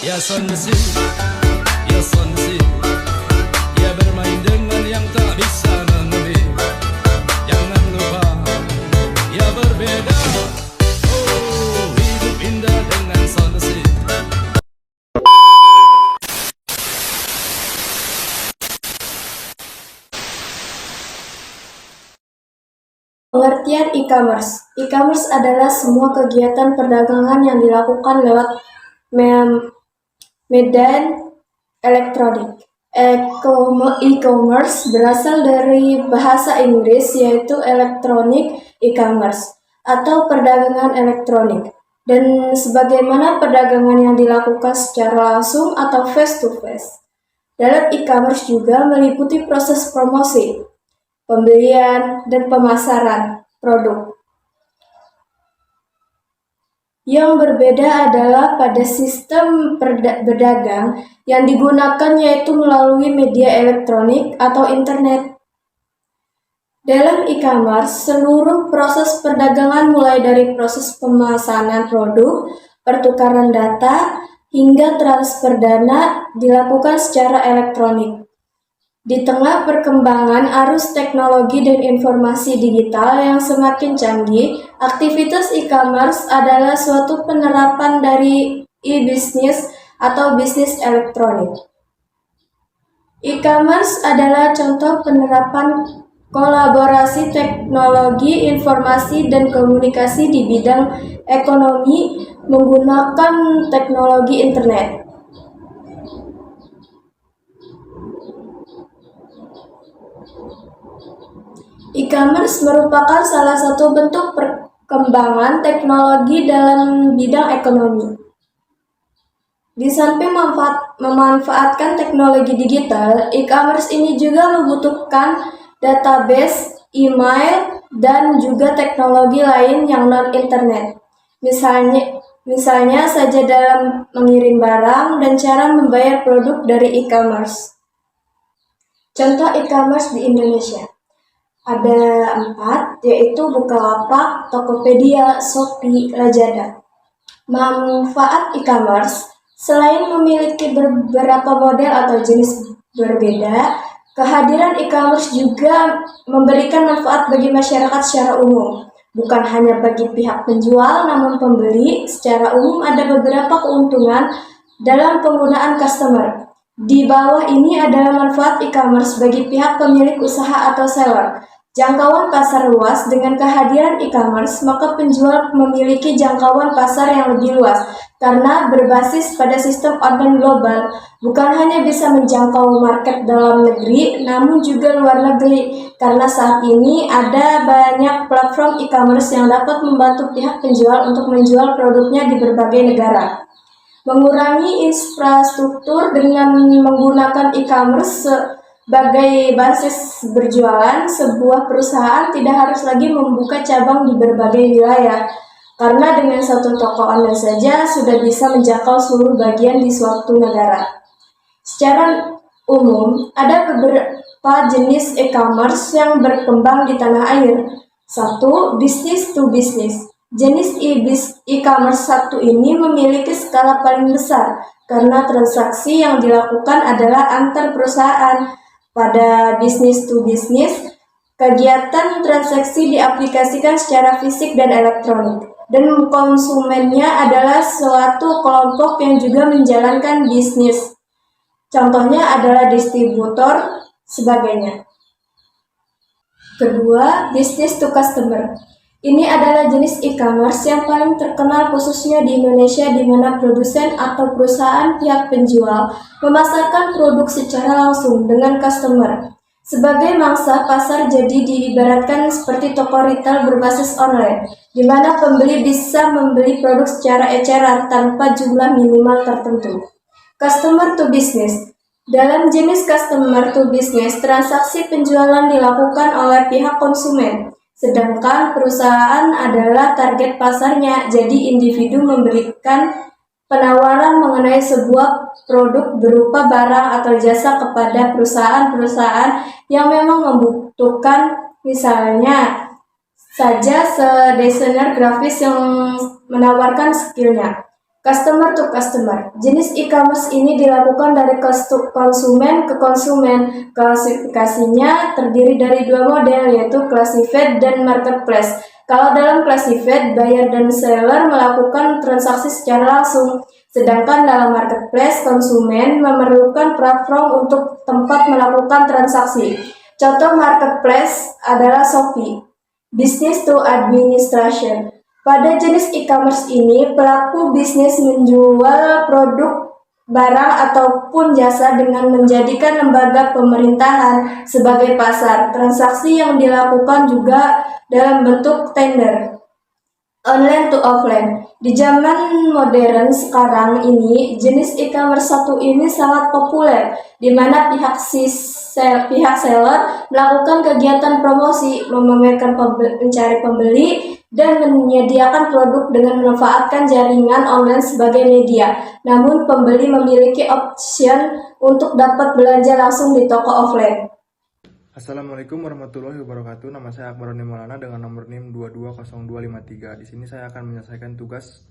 Ya sonsi, ya sonsi, ya bermain dengan yang tak bisa mengerti. Jangan lupa, ya berbeda. Oh, hidup indah dengan sonsi. Pengertian e-commerce. E-commerce adalah semua kegiatan perdagangan yang dilakukan lewat medan elektronik. E-commerce berasal dari bahasa Inggris yaitu electronic e-commerce atau perdagangan elektronik. Dan sebagaimana perdagangan yang dilakukan secara langsung atau face to face. Dalam e-commerce juga meliputi proses promosi, pembelian, dan pemasaran produk. Yang berbeda adalah pada sistem berdagang yang digunakan yaitu melalui media elektronik atau internet. Dalam e-commerce, seluruh proses perdagangan mulai dari proses pemesanan produk, pertukaran data, hingga transfer dana dilakukan secara elektronik. Di tengah perkembangan arus teknologi dan informasi digital yang semakin canggih, aktivitas e-commerce adalah suatu penerapan dari e-business atau bisnis elektronik. E-commerce adalah contoh penerapan kolaborasi teknologi informasi dan komunikasi di bidang ekonomi menggunakan teknologi internet. E-commerce merupakan salah satu bentuk perkembangan teknologi dalam bidang ekonomi. Di samping memanfaatkan teknologi digital, e-commerce ini juga membutuhkan database, email, dan juga teknologi lain yang non-internet. Misalnya saja dalam mengirim barang dan cara membayar produk dari e-commerce. Contoh e-commerce di Indonesia. Ada 4, yaitu Bukalapak, Tokopedia, Shopee, Lazada. Manfaat e-commerce, selain memiliki beberapa model atau jenis berbeda, kehadiran e-commerce juga memberikan manfaat bagi masyarakat secara umum. Bukan hanya bagi pihak penjual, namun pembeli. Secara umum ada beberapa keuntungan dalam penggunaan customer. Di bawah ini adalah manfaat e-commerce bagi pihak pemilik usaha atau seller. Jangkauan pasar luas. Dengan kehadiran e-commerce, maka penjual memiliki jangkauan pasar yang lebih luas karena berbasis pada sistem online global. Bukan hanya bisa menjangkau market dalam negeri, namun juga luar negeri. Karena saat ini ada banyak platform e-commerce yang dapat membantu pihak penjual untuk menjual produknya di berbagai negara. Mengurangi infrastruktur dengan menggunakan e-commerce sebagai basis berjualan, sebuah perusahaan tidak harus lagi membuka cabang di berbagai wilayah, karena dengan satu toko online saja sudah bisa menjangkau seluruh bagian di suatu negara. Secara umum, ada beberapa jenis e-commerce yang berkembang di tanah air. 1. Business to business. Jenis e-commerce satu ini memiliki skala paling besar karena transaksi yang dilakukan adalah antar perusahaan. Pada business to business, kegiatan transaksi diaplikasikan secara fisik dan elektronik, dan konsumennya adalah suatu kelompok yang juga menjalankan bisnis. Contohnya adalah distributor, sebagainya. Kedua, business to customer. Ini adalah jenis e-commerce yang paling terkenal khususnya di Indonesia, di mana produsen atau perusahaan pihak penjual memasarkan produk secara langsung dengan customer. Sebagai mangsa pasar, jadi diibaratkan seperti toko retail berbasis online, di mana pembeli bisa membeli produk secara eceran tanpa jumlah minimal tertentu. Customer to business. Dalam jenis customer to business, transaksi penjualan dilakukan oleh pihak konsumen, sedangkan perusahaan adalah target pasarnya, jadi individu memberikan penawaran mengenai sebuah produk berupa barang atau jasa kepada perusahaan-perusahaan yang memang membutuhkan, misalnya saja desainer grafis yang menawarkan skillnya. Customer to customer. Jenis e-commerce ini dilakukan dari konsumen ke konsumen. Klasifikasinya terdiri dari dua model, yaitu classified dan marketplace. Kalau dalam classified, buyer dan seller melakukan transaksi secara langsung. Sedangkan dalam marketplace, konsumen memerlukan platform untuk tempat melakukan transaksi. Contoh marketplace adalah Shopee. Business to administration. Pada jenis e-commerce ini, pelaku bisnis menjual produk, barang, ataupun jasa dengan menjadikan lembaga pemerintahan sebagai pasar. Transaksi yang dilakukan juga dalam bentuk tender. Online to offline. Di zaman modern sekarang ini, jenis e-commerce satu ini sangat populer, di mana pihak seller melakukan kegiatan promosi, memamerkan mencari pembeli, dan menyediakan produk dengan memanfaatkan jaringan online sebagai media. Namun, pembeli memiliki option untuk dapat belanja langsung di toko offline. Assalamualaikum warahmatullahi wabarakatuh. Nama saya Akbaroni Maulana dengan nomor NIM 220253. Di sini saya akan menyelesaikan tugas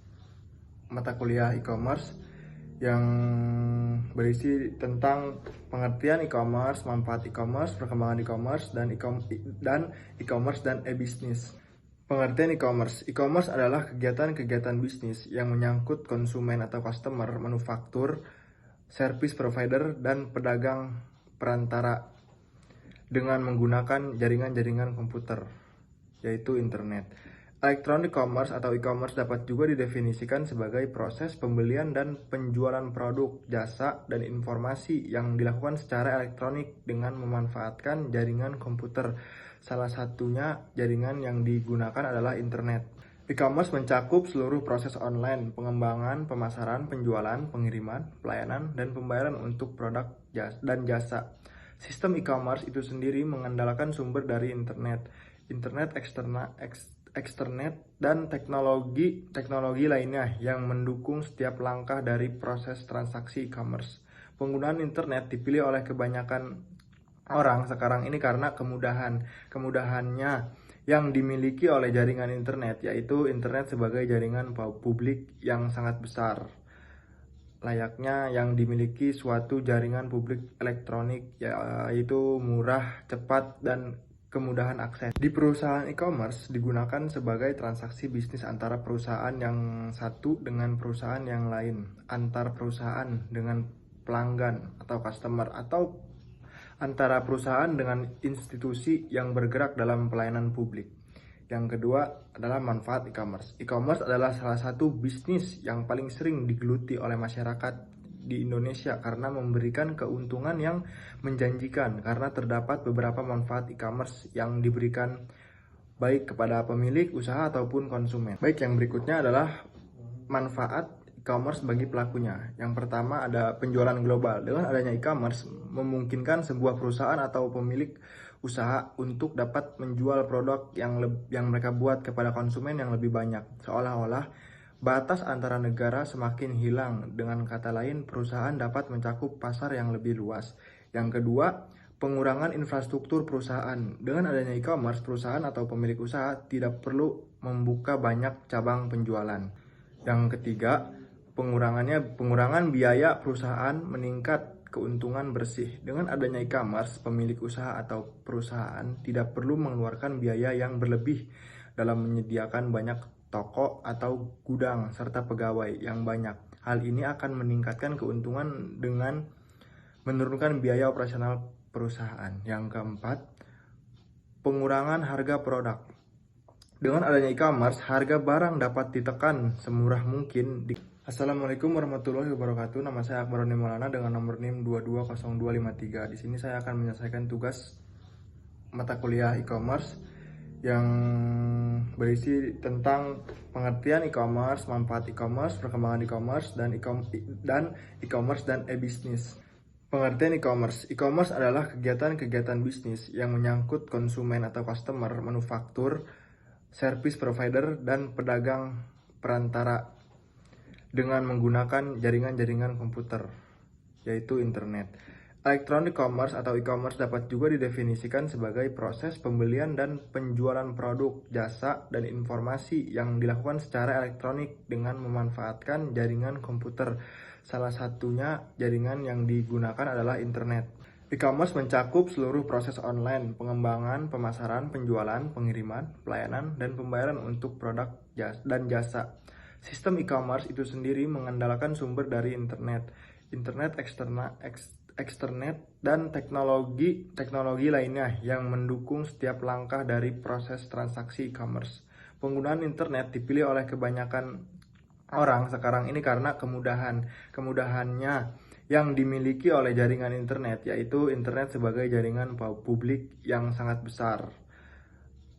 mata kuliah e-commerce yang berisi tentang pengertian e-commerce, manfaat e-commerce, perkembangan e-commerce, dan e-commerce dan e-business. Pengertian e-commerce. E-commerce adalah kegiatan-kegiatan bisnis yang menyangkut konsumen atau customer, manufaktur, service provider, dan pedagang perantara dengan menggunakan jaringan-jaringan komputer, yaitu internet. Electronic commerce atau e-commerce dapat juga didefinisikan sebagai proses pembelian dan penjualan produk, jasa, dan informasi yang dilakukan secara elektronik dengan memanfaatkan jaringan komputer. Salah satunya jaringan yang digunakan adalah internet. E-commerce mencakup seluruh proses online, pengembangan, pemasaran, penjualan, pengiriman, pelayanan, dan pembayaran untuk produk dan jasa. Sistem e-commerce itu sendiri mengandalkan sumber dari internet dan teknologi lainnya yang mendukung setiap langkah dari proses transaksi e-commerce. Penggunaan internet dipilih oleh kebanyakan orang sekarang ini karena kemudahannya yang dimiliki oleh jaringan internet, yaitu internet sebagai jaringan publik yang sangat besar, layaknya yang dimiliki suatu jaringan publik elektronik, yaitu murah, cepat, dan kemudahan akses. Di perusahaan e-commerce digunakan sebagai transaksi bisnis antara perusahaan yang satu dengan perusahaan yang lain, antar perusahaan dengan pelanggan atau customer, atau antara perusahaan dengan institusi yang bergerak dalam pelayanan publik. Yang kedua adalah manfaat e-commerce. E-commerce adalah salah satu bisnis yang paling sering digeluti oleh masyarakat di Indonesia karena memberikan keuntungan yang menjanjikan, karena terdapat beberapa manfaat e-commerce yang diberikan baik kepada pemilik usaha ataupun konsumen. Baik, yang berikutnya adalah manfaat e-commerce bagi pelakunya. Yang pertama ada penjualan global. Dengan adanya e-commerce memungkinkan sebuah perusahaan atau pemilik usaha untuk dapat menjual produk yang mereka buat kepada konsumen yang lebih banyak. Seolah-olah batas antara negara semakin hilang. Dengan kata lain, perusahaan dapat mencakup pasar yang lebih luas. Yang kedua, pengurangan infrastruktur perusahaan. Dengan adanya e-commerce, perusahaan atau pemilik usaha tidak perlu membuka banyak cabang penjualan. Yang ketiga, pengurangan biaya perusahaan meningkat. Keuntungan bersih. Dengan adanya e-commerce, pemilik usaha atau perusahaan tidak perlu mengeluarkan biaya yang berlebih dalam menyediakan banyak toko atau gudang serta pegawai yang banyak. Hal ini akan meningkatkan keuntungan dengan menurunkan biaya operasional perusahaan. Yang keempat, pengurangan harga produk. Dengan adanya e-commerce, harga barang dapat ditekan semurah mungkin. Assalamualaikum warahmatullahi wabarakatuh. Nama saya Akbaroni Maulana dengan nomor NIM 220253. Di sini saya akan menyelesaikan tugas mata kuliah e-commerce yang berisi tentang pengertian e-commerce, manfaat e-commerce, perkembangan e-commerce, dan e-commerce dan e-business. Pengertian e-commerce. E-commerce adalah kegiatan-kegiatan bisnis yang menyangkut konsumen atau customer, manufaktur, service provider, dan pedagang perantara dengan menggunakan jaringan-jaringan komputer, yaitu internet. Electronic commerce atau e-commerce dapat juga didefinisikan sebagai proses pembelian dan penjualan produk, jasa, dan informasi yang dilakukan secara elektronik dengan memanfaatkan jaringan komputer. Salah satunya jaringan yang digunakan adalah internet. E-commerce mencakup seluruh proses online, pengembangan, pemasaran, penjualan, pengiriman, pelayanan, dan pembayaran untuk produk dan jasa. Sistem e-commerce itu sendiri mengandalkan sumber dari internet dan teknologi lainnya yang mendukung setiap langkah dari proses transaksi e-commerce. Penggunaan internet dipilih oleh kebanyakan orang sekarang ini karena kemudahannya yang dimiliki oleh jaringan internet, yaitu internet sebagai jaringan publik yang sangat besar,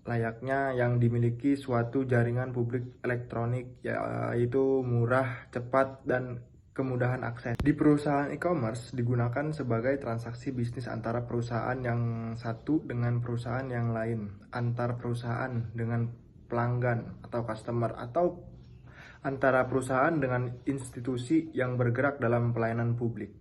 layaknya yang dimiliki suatu jaringan publik elektronik, yaitu murah, cepat, dan kemudahan akses. Di perusahaan e-commerce digunakan sebagai transaksi bisnis antara perusahaan yang satu dengan perusahaan yang lain, antar perusahaan dengan pelanggan atau customer, atau antara perusahaan dengan institusi yang bergerak dalam pelayanan publik.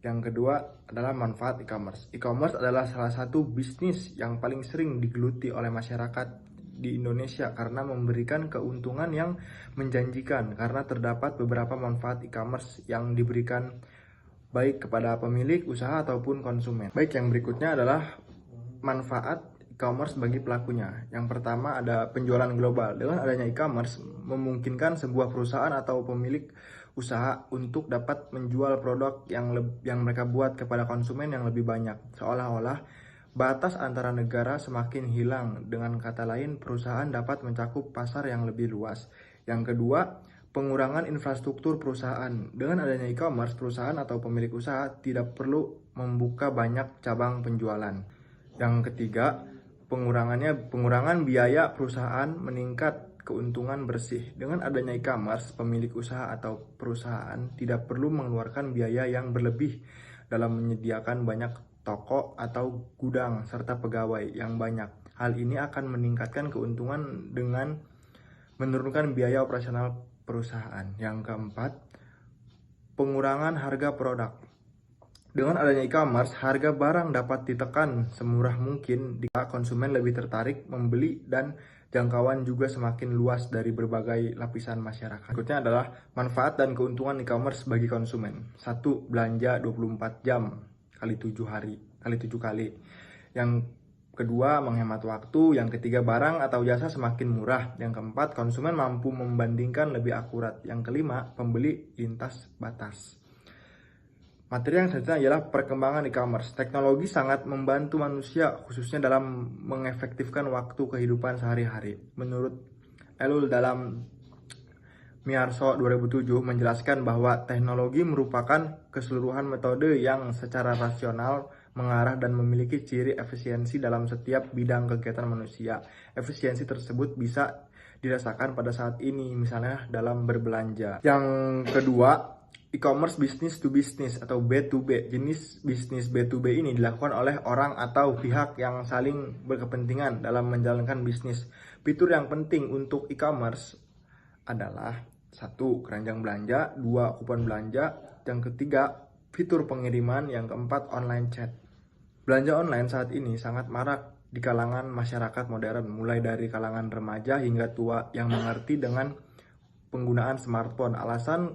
Yang kedua adalah manfaat e-commerce. E-commerce adalah salah satu bisnis yang paling sering digeluti oleh masyarakat di Indonesia karena memberikan keuntungan yang menjanjikan, karena terdapat beberapa manfaat e-commerce yang diberikan baik kepada pemilik usaha ataupun konsumen. Baik, yang berikutnya adalah manfaat e-commerce bagi pelakunya. Yang pertama ada penjualan global. Dengan adanya e-commerce memungkinkan sebuah perusahaan atau pemilik usaha untuk dapat menjual produk yang mereka buat kepada konsumen yang lebih banyak. Seolah-olah batas antara negara semakin hilang. Dengan kata lain, perusahaan dapat mencakup pasar yang lebih luas. Yang kedua, pengurangan infrastruktur perusahaan. Dengan adanya e-commerce, perusahaan atau pemilik usaha tidak perlu membuka banyak cabang penjualan. Yang ketiga, pengurangan biaya perusahaan, meningkat keuntungan bersih. Dengan adanya e-commerce, pemilik usaha atau perusahaan tidak perlu mengeluarkan biaya yang berlebih dalam menyediakan banyak toko atau gudang serta pegawai yang banyak. Hal ini akan meningkatkan keuntungan dengan menurunkan biaya operasional perusahaan. Yang keempat, pengurangan harga produk. Dengan adanya e-commerce, harga barang dapat ditekan semurah mungkin jika konsumen lebih tertarik membeli dan jangkauan juga semakin luas dari berbagai lapisan masyarakat. Berikutnya adalah manfaat dan keuntungan e-commerce bagi konsumen. 1. Belanja 24 jam kali 7 kali. Yang kedua, menghemat waktu. Yang ketiga, barang atau jasa semakin murah. Yang keempat, konsumen mampu membandingkan lebih akurat. Yang kelima, pembeli lintas batas. Materi yang selanjutnya ialah perkembangan e-commerce. Teknologi sangat membantu manusia, khususnya dalam mengefektifkan waktu kehidupan sehari-hari. Menurut Elul dalam Miarso 2007 menjelaskan bahwa teknologi merupakan keseluruhan metode yang secara rasional mengarah dan memiliki ciri efisiensi dalam setiap bidang kegiatan manusia. Efisiensi tersebut bisa dirasakan pada saat ini, misalnya dalam berbelanja. Yang kedua, e-commerce business to business atau B2B. Jenis bisnis B2B ini dilakukan oleh orang atau pihak yang saling berkepentingan dalam menjalankan bisnis. Fitur yang penting untuk e-commerce adalah 1. Keranjang belanja, 2. Kupon belanja, yang ketiga fitur pengiriman, yang keempat online chat. Belanja online saat ini sangat marak di kalangan masyarakat modern, mulai dari kalangan remaja hingga tua yang mengerti dengan penggunaan smartphone. Alasan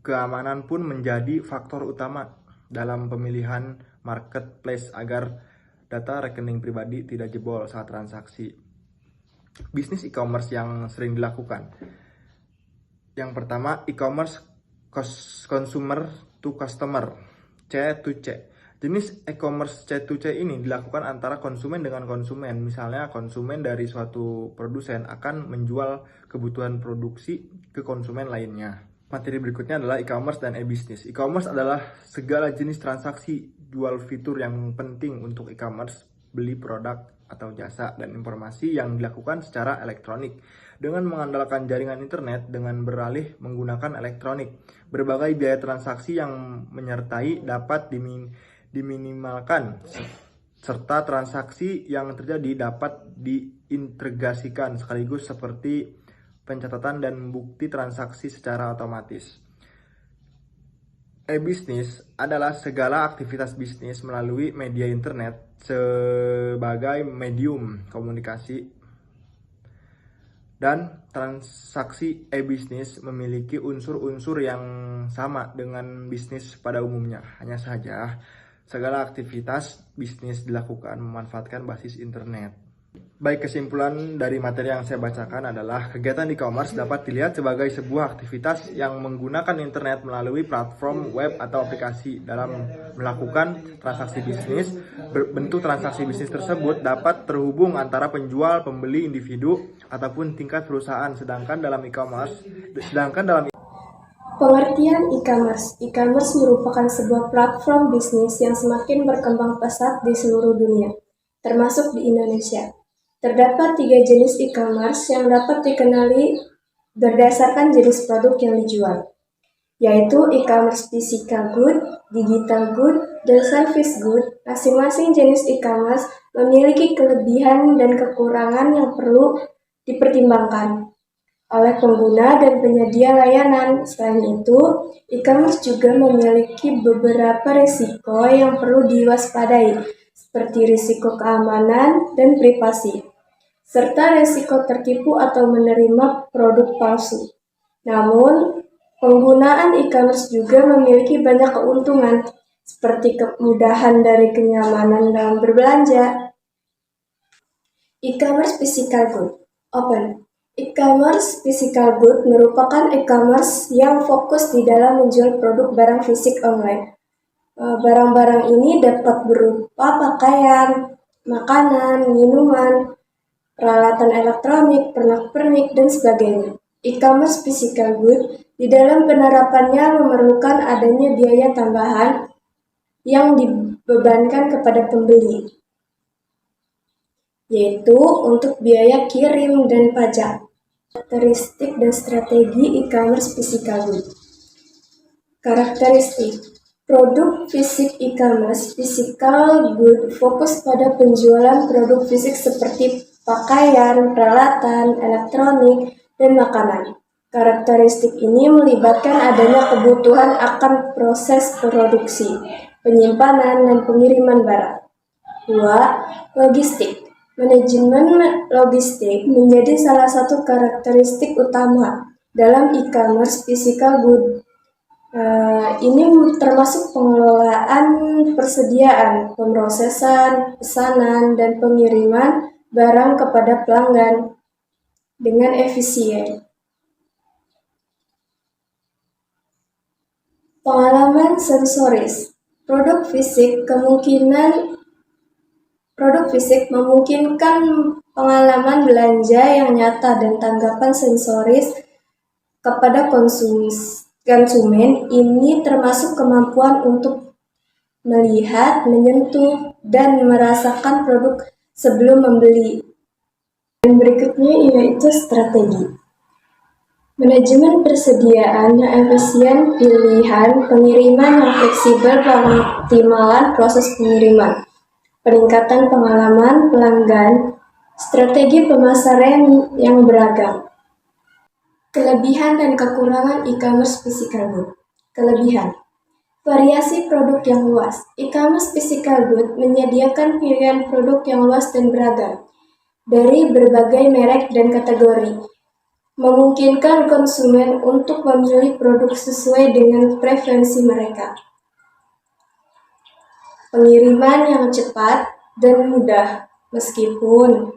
keamanan pun menjadi faktor utama dalam pemilihan marketplace agar data rekening pribadi tidak jebol saat transaksi. Bisnis e-commerce yang sering dilakukan. Yang pertama, e-commerce consumer to customer, C2C. Jenis e-commerce C2C ini dilakukan antara konsumen dengan konsumen. Misalnya, konsumen dari suatu produsen akan menjual kebutuhan produksi ke konsumen lainnya. Materi berikutnya adalah e-commerce dan e-business. E-commerce adalah segala jenis transaksi jual fitur yang penting untuk e-commerce, beli produk atau jasa dan informasi yang dilakukan secara elektronik. Dengan mengandalkan jaringan internet dengan beralih menggunakan elektronik, berbagai biaya transaksi yang menyertai dapat diminimalkan, serta transaksi yang terjadi dapat diintegrasikan sekaligus seperti pencatatan dan bukti transaksi secara otomatis. E-bisnis adalah segala aktivitas bisnis melalui media internet sebagai medium komunikasi, dan transaksi e-bisnis memiliki unsur-unsur yang sama dengan bisnis pada umumnya. Hanya saja, segala aktivitas bisnis dilakukan memanfaatkan basis internet. Baik, kesimpulan dari materi yang saya bacakan adalah kegiatan e-commerce dapat dilihat sebagai sebuah aktivitas yang menggunakan internet melalui platform web atau aplikasi dalam melakukan transaksi bisnis. Bentuk transaksi bisnis tersebut dapat terhubung antara penjual, pembeli, individu, ataupun tingkat perusahaan. Sedangkan dalam Pengertian e-commerce. E-commerce merupakan sebuah platform bisnis yang semakin berkembang pesat di seluruh dunia, termasuk di Indonesia. Terdapat 3 jenis e-commerce yang dapat dikenali berdasarkan jenis produk yang dijual, yaitu e-commerce physical good, digital good, dan service good. Masing-masing jenis e-commerce memiliki kelebihan dan kekurangan yang perlu dipertimbangkan oleh pengguna dan penyedia layanan. Selain itu, e-commerce juga memiliki beberapa risiko yang perlu diwaspadai, seperti risiko keamanan dan privasi, serta risiko tertipu atau menerima produk palsu. Namun, penggunaan e-commerce juga memiliki banyak keuntungan, seperti kemudahan dari kenyamanan dalam berbelanja. E-commerce physical good. Open. E-commerce physical good merupakan e-commerce yang fokus di dalam menjual produk barang fisik online. Barang-barang ini dapat berupa pakaian, makanan, minuman, peralatan elektronik, pernak-pernik, dan sebagainya. E-commerce physical good di dalam penerapannya memerlukan adanya biaya tambahan yang dibebankan kepada pembeli, yaitu untuk biaya kirim dan pajak. Karakteristik dan strategi e-commerce physical good. Karakteristik produk fisik e-commerce physical good fokus pada penjualan produk fisik seperti pakaian, peralatan, elektronik, dan makanan. Karakteristik ini melibatkan adanya kebutuhan akan proses produksi, penyimpanan, dan pengiriman barang. 2. Logistik. Manajemen logistik menjadi salah satu karakteristik utama dalam e-commerce physical good. Ini termasuk pengelolaan persediaan, pemrosesan, pesanan, dan pengiriman barang kepada pelanggan dengan efisien. Pengalaman sensoris. Produk fisik memungkinkan pengalaman belanja yang nyata dan tanggapan sensoris kepada konsumen. Ini termasuk kemampuan untuk melihat, menyentuh, dan merasakan produk sebelum membeli. Dan berikutnya yaitu strategi. Manajemen persediaan yang efisien, pilihan pengiriman yang fleksibel, pengoptimalan proses pengiriman, peningkatan pengalaman pelanggan, strategi pemasaran yang beragam. Kelebihan dan kekurangan e-commerce physical good. Kelebihan. Variasi produk yang luas. E-commerce physical good menyediakan pilihan produk yang luas dan beragam dari berbagai merek dan kategori, memungkinkan konsumen untuk memilih produk sesuai dengan preferensi mereka. Pengiriman yang cepat dan mudah. Meskipun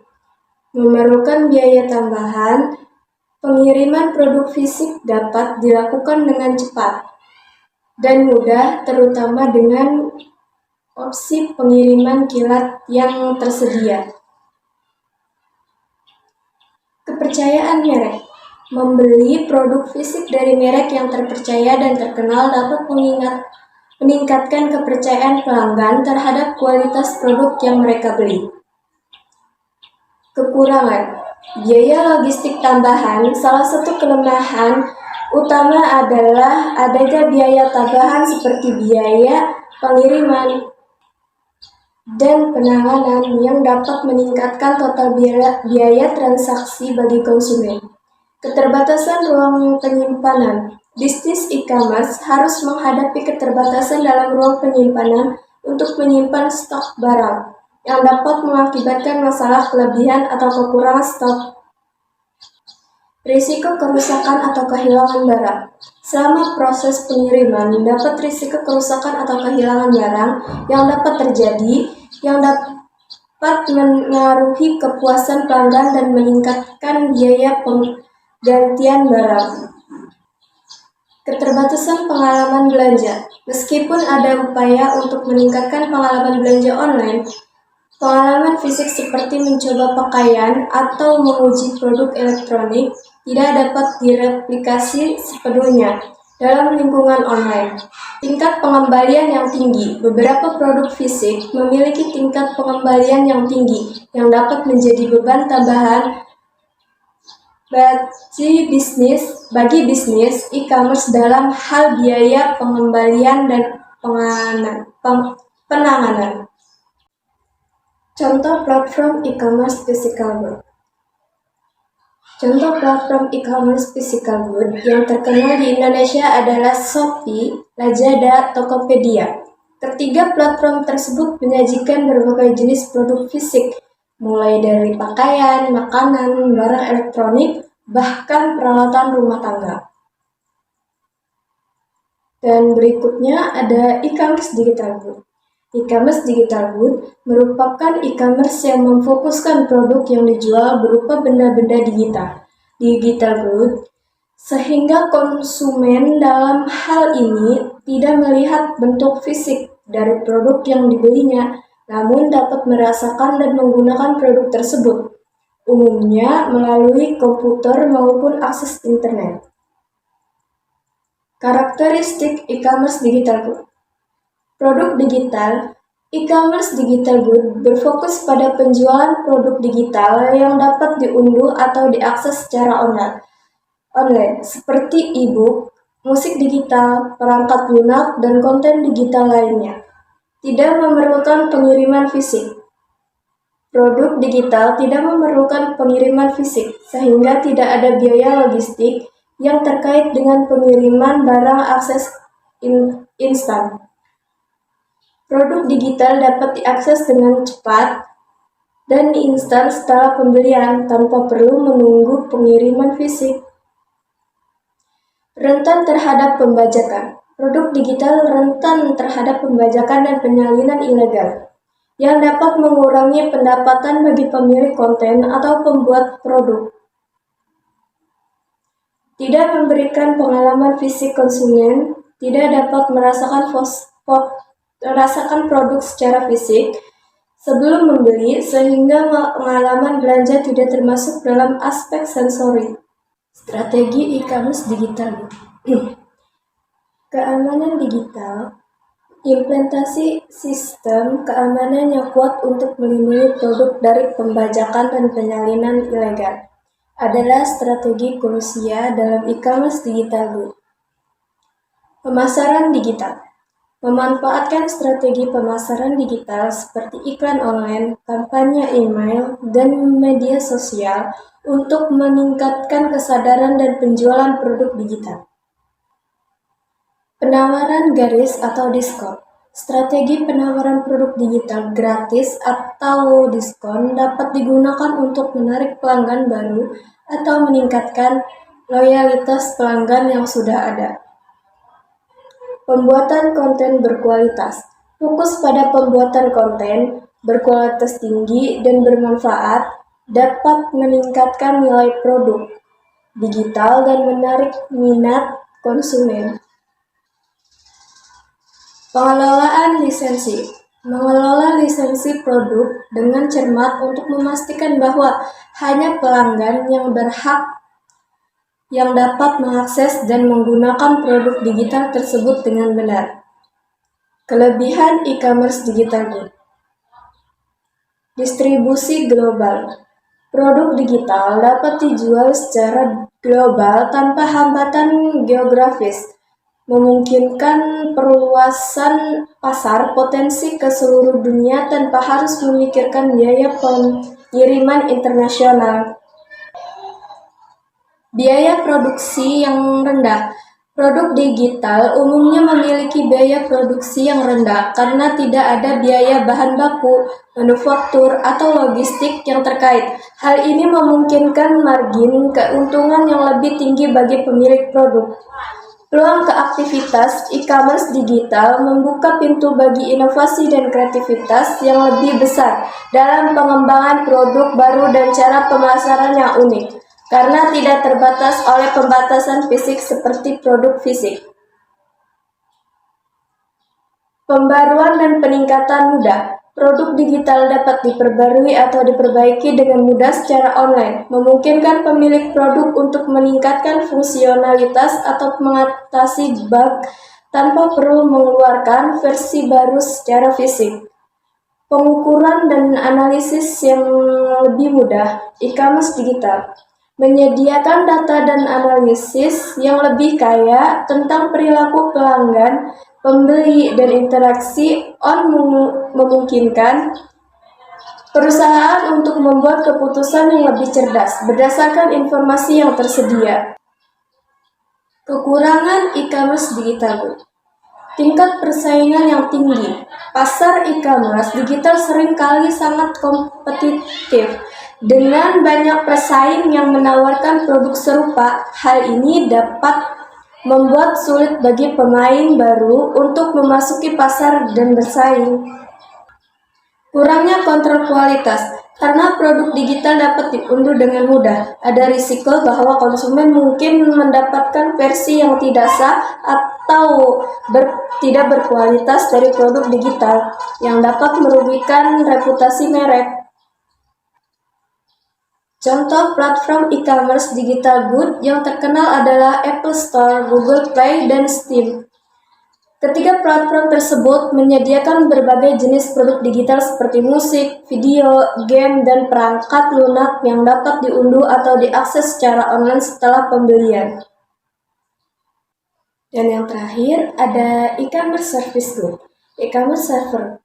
memerlukan biaya tambahan, pengiriman produk fisik dapat dilakukan dengan cepat dan mudah, terutama dengan opsi pengiriman kilat yang tersedia. Kepercayaan merek. Membeli produk fisik dari merek yang terpercaya dan terkenal dapat meningkatkan kepercayaan pelanggan terhadap kualitas produk yang mereka beli. Kekurangan. Biaya logistik tambahan. Salah satu kelemahan utama adalah adanya biaya tambahan seperti biaya pengiriman dan penanganan yang dapat meningkatkan total biaya transaksi bagi konsumen. Keterbatasan ruang penyimpanan. Bisnis e-commerce harus menghadapi keterbatasan dalam ruang penyimpanan untuk menyimpan stok barang yang dapat mengakibatkan masalah kelebihan atau kekurangan stok. Risiko kerusakan atau kehilangan barang. Selama proses pengiriman, dapat risiko kerusakan atau kehilangan barang yang dapat terjadi, yang dapat mengaruhi kepuasan pelanggan dan meningkatkan biaya penggantian barang. Keterbatasan pengalaman belanja. Meskipun ada upaya untuk meningkatkan pengalaman belanja online, pengalaman fisik seperti mencoba pakaian atau menguji produk elektronik tidak dapat direplikasi sepenuhnya dalam lingkungan online. Tingkat pengembalian yang tinggi. Beberapa produk fisik memiliki tingkat pengembalian yang tinggi yang dapat menjadi beban tambahan bagi bisnis e-commerce dalam hal biaya pengembalian dan penanganan. Contoh platform e-commerce physical good. Contoh platform e-commerce physical good yang terkenal di Indonesia adalah Shopee, Lazada, Tokopedia. Ketiga platform tersebut menyajikan berbagai jenis produk fisik, mulai dari pakaian, makanan, barang elektronik, bahkan peralatan rumah tangga. Dan berikutnya ada e-commerce digital good. E-commerce digital good merupakan e-commerce yang memfokuskan produk yang dijual berupa benda-benda digital good, sehingga konsumen dalam hal ini tidak melihat bentuk fisik dari produk yang dibelinya, namun dapat merasakan dan menggunakan produk tersebut, umumnya melalui komputer maupun akses internet. Karakteristik e-commerce digital good. Produk digital. E-commerce digital good berfokus pada penjualan produk digital yang dapat diunduh atau diakses secara online, seperti e-book, musik digital, perangkat lunak, dan konten digital lainnya. Tidak memerlukan pengiriman fisik. Produk digital tidak memerlukan pengiriman fisik, sehingga tidak ada biaya logistik yang terkait dengan pengiriman barang akses instan. Produk digital dapat diakses dengan cepat dan instan setelah pembelian tanpa perlu menunggu pengiriman fisik. Rentan terhadap pembajakan. Produk digital rentan terhadap pembajakan dan penyalinan ilegal yang dapat mengurangi pendapatan bagi pemilik konten atau pembuat produk. Tidak memberikan pengalaman fisik konsumen, tidak dapat merasakan produk secara fisik sebelum membeli, sehingga pengalaman belanja tidak termasuk dalam aspek sensori. Strategi e-commerce digital. Keamanan digital. Implementasi sistem keamanan yang kuat untuk melindungi produk dari pembajakan dan penyalinan ilegal adalah strategi krusial dalam e-commerce digital good. Pemasaran digital. Memanfaatkan strategi pemasaran digital seperti iklan online, kampanye email, dan media sosial untuk meningkatkan kesadaran dan penjualan produk digital. Penawaran garis atau diskon. Strategi penawaran produk digital gratis atau diskon dapat digunakan untuk menarik pelanggan baru atau meningkatkan loyalitas pelanggan yang sudah ada. Pembuatan konten berkualitas. Fokus pada pembuatan konten berkualitas tinggi dan bermanfaat dapat meningkatkan nilai produk digital dan menarik minat konsumen. Pengelolaan lisensi. Mengelola lisensi produk dengan cermat untuk memastikan bahwa hanya pelanggan yang berhak yang dapat mengakses dan menggunakan produk digital tersebut dengan benar. Kelebihan e-commerce digital good. Distribusi global. Produk digital dapat dijual secara global tanpa hambatan geografis, memungkinkan perluasan pasar potensi ke seluruh dunia tanpa harus memikirkan biaya pengiriman internasional. Biaya produksi yang rendah. Produk digital umumnya memiliki biaya produksi yang rendah karena tidak ada biaya bahan baku, manufaktur, atau logistik yang terkait. Hal ini memungkinkan margin keuntungan yang lebih tinggi bagi pemilik produk. Peluang ke aktivitas e-commerce digital membuka pintu bagi inovasi dan kreativitas yang lebih besar dalam pengembangan produk baru dan cara pemasaran yang unik, karena tidak terbatas oleh pembatasan fisik seperti produk fisik. Pembaruan dan peningkatan mudah. Produk digital dapat diperbarui atau diperbaiki dengan mudah secara online, memungkinkan pemilik produk untuk meningkatkan fungsionalitas atau mengatasi bug tanpa perlu mengeluarkan versi baru secara fisik. Pengukuran dan analisis yang lebih mudah. E-commerce digital menyediakan data dan analisis yang lebih kaya tentang perilaku pelanggan, pembeli, dan interaksi memungkinkan perusahaan untuk membuat keputusan yang lebih cerdas berdasarkan informasi yang tersedia. Kekurangan e-commerce digital. Tingkat persaingan yang tinggi. Pasar e-commerce digital seringkali sangat kompetitif dengan banyak pesaing yang menawarkan produk serupa. Hal ini dapat membuat sulit bagi pemain baru untuk memasuki pasar dan bersaing. Kurangnya kontrol kualitas. Karena produk digital dapat diunduh dengan mudah, ada risiko bahwa konsumen mungkin mendapatkan versi yang tidak sah atau tidak berkualitas dari produk digital yang dapat merugikan reputasi merek. Contoh platform e-commerce digital good yang terkenal adalah Apple Store, Google Play, dan Steam. Ketiga platform tersebut menyediakan berbagai jenis produk digital seperti musik, video, game, dan perangkat lunak yang dapat diunduh atau diakses secara online setelah pembelian. Dan yang terakhir ada e-commerce service good. E-commerce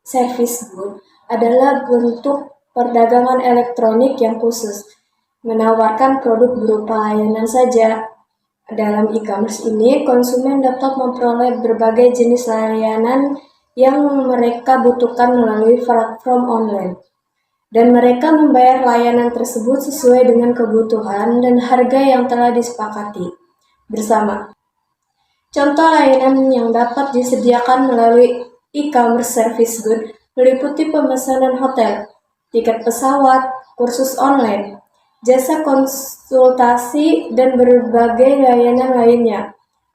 service good adalah bentuk perdagangan elektronik yang khusus, menawarkan produk berupa layanan saja. Dalam e-commerce ini, konsumen dapat memperoleh berbagai jenis layanan yang mereka butuhkan melalui platform online. Dan mereka membayar layanan tersebut sesuai dengan kebutuhan dan harga yang telah disepakati bersama. Contoh layanan yang dapat disediakan melalui e-commerce service good meliputi pemesanan hotel, tiket pesawat, kursus online, jasa konsultasi, dan berbagai layanan lainnya.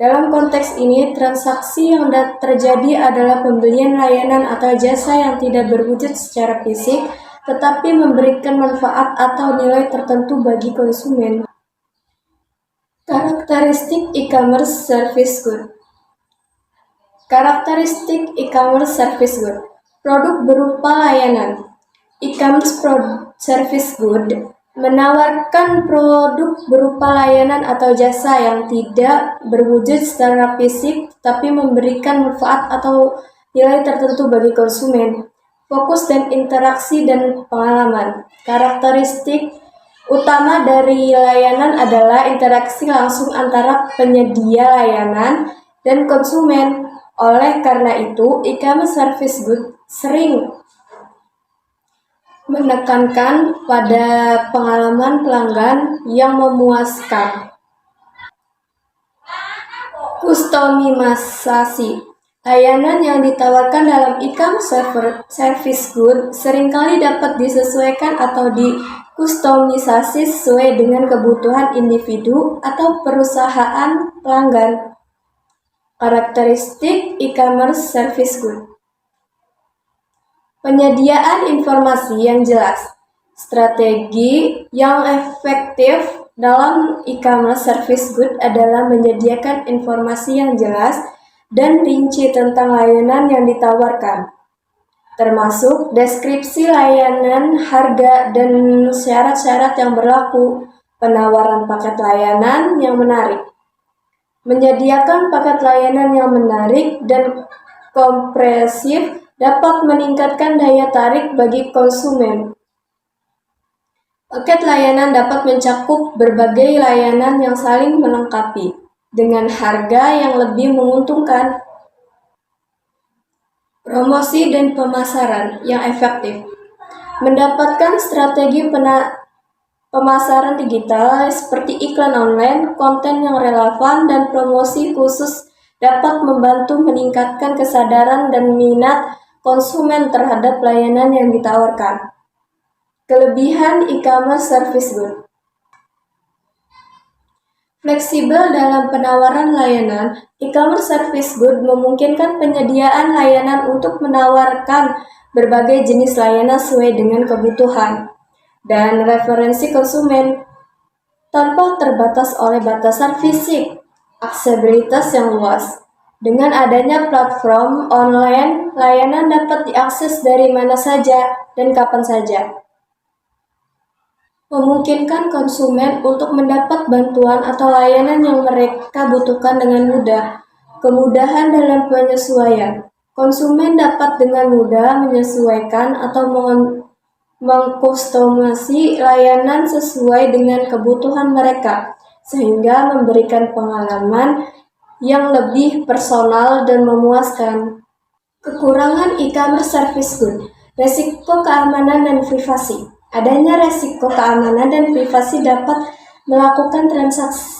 Dalam konteks ini, transaksi yang terjadi adalah pembelian layanan atau jasa yang tidak berwujud secara fisik, tetapi memberikan manfaat atau nilai tertentu bagi konsumen. Karakteristik e-commerce service good. Karakteristik e-commerce service good. Produk berupa layanan. E-commerce service good menawarkan produk berupa layanan atau jasa yang tidak berwujud secara fisik tapi memberikan manfaat atau nilai tertentu bagi konsumen. Fokus dan interaksi dan pengalaman. Karakteristik utama dari layanan adalah interaksi langsung antara penyedia layanan dan konsumen. Oleh karena itu, e-commerce service good sering menekankan pada pengalaman pelanggan yang memuaskan. Kustomisasi. Layanan yang ditawarkan dalam e-commerce service good seringkali dapat disesuaikan atau dikustomisasi sesuai dengan kebutuhan individu atau perusahaan pelanggan. Karakteristik e-commerce service good. Penyediaan informasi yang jelas. Strategi yang efektif dalam e-commerce service good adalah menyediakan informasi yang jelas dan rinci tentang layanan yang ditawarkan, termasuk deskripsi layanan, harga, dan syarat-syarat yang berlaku, penawaran paket layanan yang menarik. Menyediakan paket layanan yang menarik dan kompresif dapat meningkatkan daya tarik bagi konsumen. Paket layanan dapat mencakup berbagai layanan yang saling melengkapi. dengan harga yang lebih menguntungkan. Promosi dan pemasaran yang efektif. Mendapatkan strategi pemasaran digital seperti iklan online, konten yang relevan, dan promosi khusus dapat membantu meningkatkan kesadaran dan minat konsumen terhadap layanan yang ditawarkan. Kelebihan e-commerce service good. Fleksibel dalam penawaran layanan, e-commerce service good memungkinkan penyediaan layanan untuk menawarkan berbagai jenis layanan sesuai dengan kebutuhan dan referensi konsumen tanpa terbatas oleh batasan fisik, aksesibilitas yang luas. Dengan adanya platform online, layanan dapat diakses dari mana saja dan kapan saja, memungkinkan konsumen untuk mendapat bantuan atau layanan yang mereka butuhkan dengan mudah. Kemudahan dalam penyesuaian. Konsumen dapat dengan mudah menyesuaikan atau mengkustomasi layanan sesuai dengan kebutuhan mereka, sehingga memberikan pengalaman yang lebih personal dan memuaskan. Kekurangan e-commerce service good. Resiko keamanan dan privasi. Adanya resiko keamanan dan privasi dapat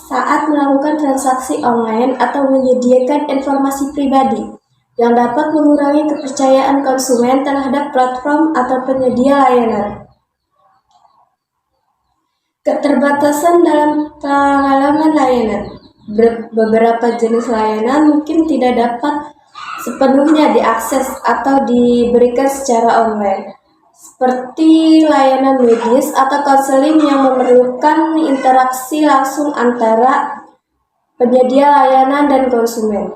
saat melakukan transaksi online atau menyediakan informasi pribadi yang dapat mengurangi kepercayaan konsumen terhadap platform atau penyedia layanan. Keterbatasan dalam pengalaman layanan. Beberapa jenis layanan mungkin tidak dapat sepenuhnya diakses atau diberikan secara online, seperti layanan medis atau konseling yang memerlukan interaksi langsung antara penyedia layanan dan konsumen.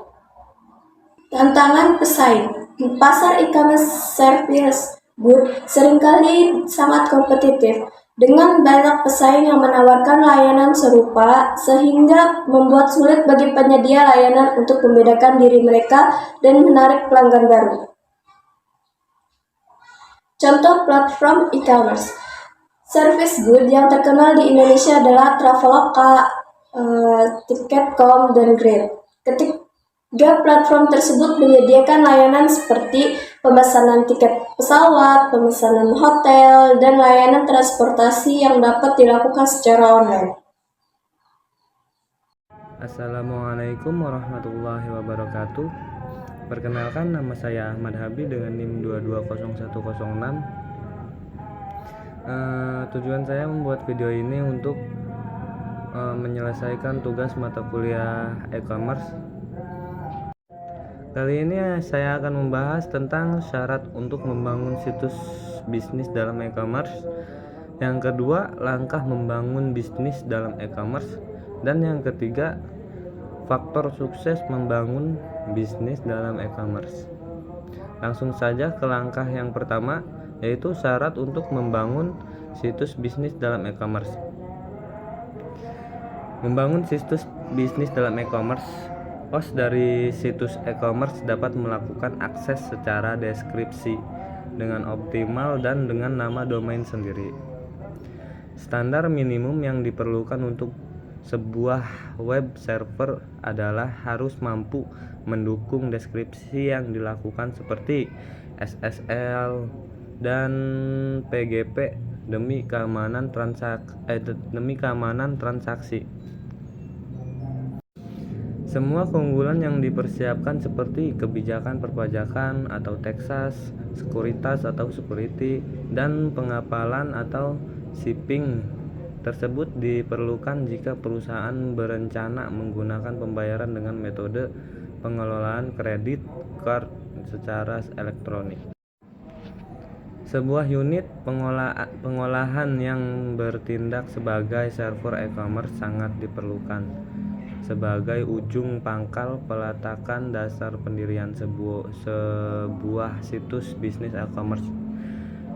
Tantangan pesaing. Pasar e-commerce service good seringkali sangat kompetitif, dengan banyak pesaing yang menawarkan layanan serupa, sehingga membuat sulit bagi penyedia layanan untuk membedakan diri mereka dan menarik pelanggan baru. Contoh platform e-commerce service good yang terkenal di Indonesia adalah Traveloka, Tiket.com, dan Grab. Ketiga platform tersebut menyediakan layanan seperti pemesanan tiket pesawat, pemesanan hotel, dan layanan transportasi yang dapat dilakukan secara online. Assalamualaikum warahmatullahi wabarakatuh. Perkenalkan, nama saya Ahmad Habib dengan NIM 220106. Tujuan saya membuat video ini untuk menyelesaikan tugas mata kuliah e-commerce. Kali ini saya akan membahas tentang syarat untuk membangun situs bisnis dalam e-commerce. Yang kedua, langkah membangun bisnis dalam e-commerce. Dan yang ketiga, faktor sukses membangun bisnis dalam e-commerce. Langsung saja ke langkah yang pertama, yaitu syarat untuk membangun situs bisnis dalam e-commerce. Membangun situs bisnis dalam e-commerce. Host dari situs e-commerce dapat melakukan akses secara deskripsi dengan optimal dan dengan nama domain sendiri. Standar minimum yang diperlukan untuk sebuah web server adalah harus mampu mendukung deskripsi yang dilakukan seperti SSL dan PGP demi keamanan transaksi. Semua keunggulan yang dipersiapkan seperti kebijakan perpajakan atau Texas, sekuritas atau security, dan pengapalan atau shipping tersebut diperlukan jika perusahaan berencana menggunakan pembayaran dengan metode pengelolaan kredit card secara elektronik. Sebuah unit pengolahan yang bertindak sebagai server e-commerce sangat diperlukan sebagai ujung pangkal peletakan dasar pendirian sebuah situs bisnis e-commerce.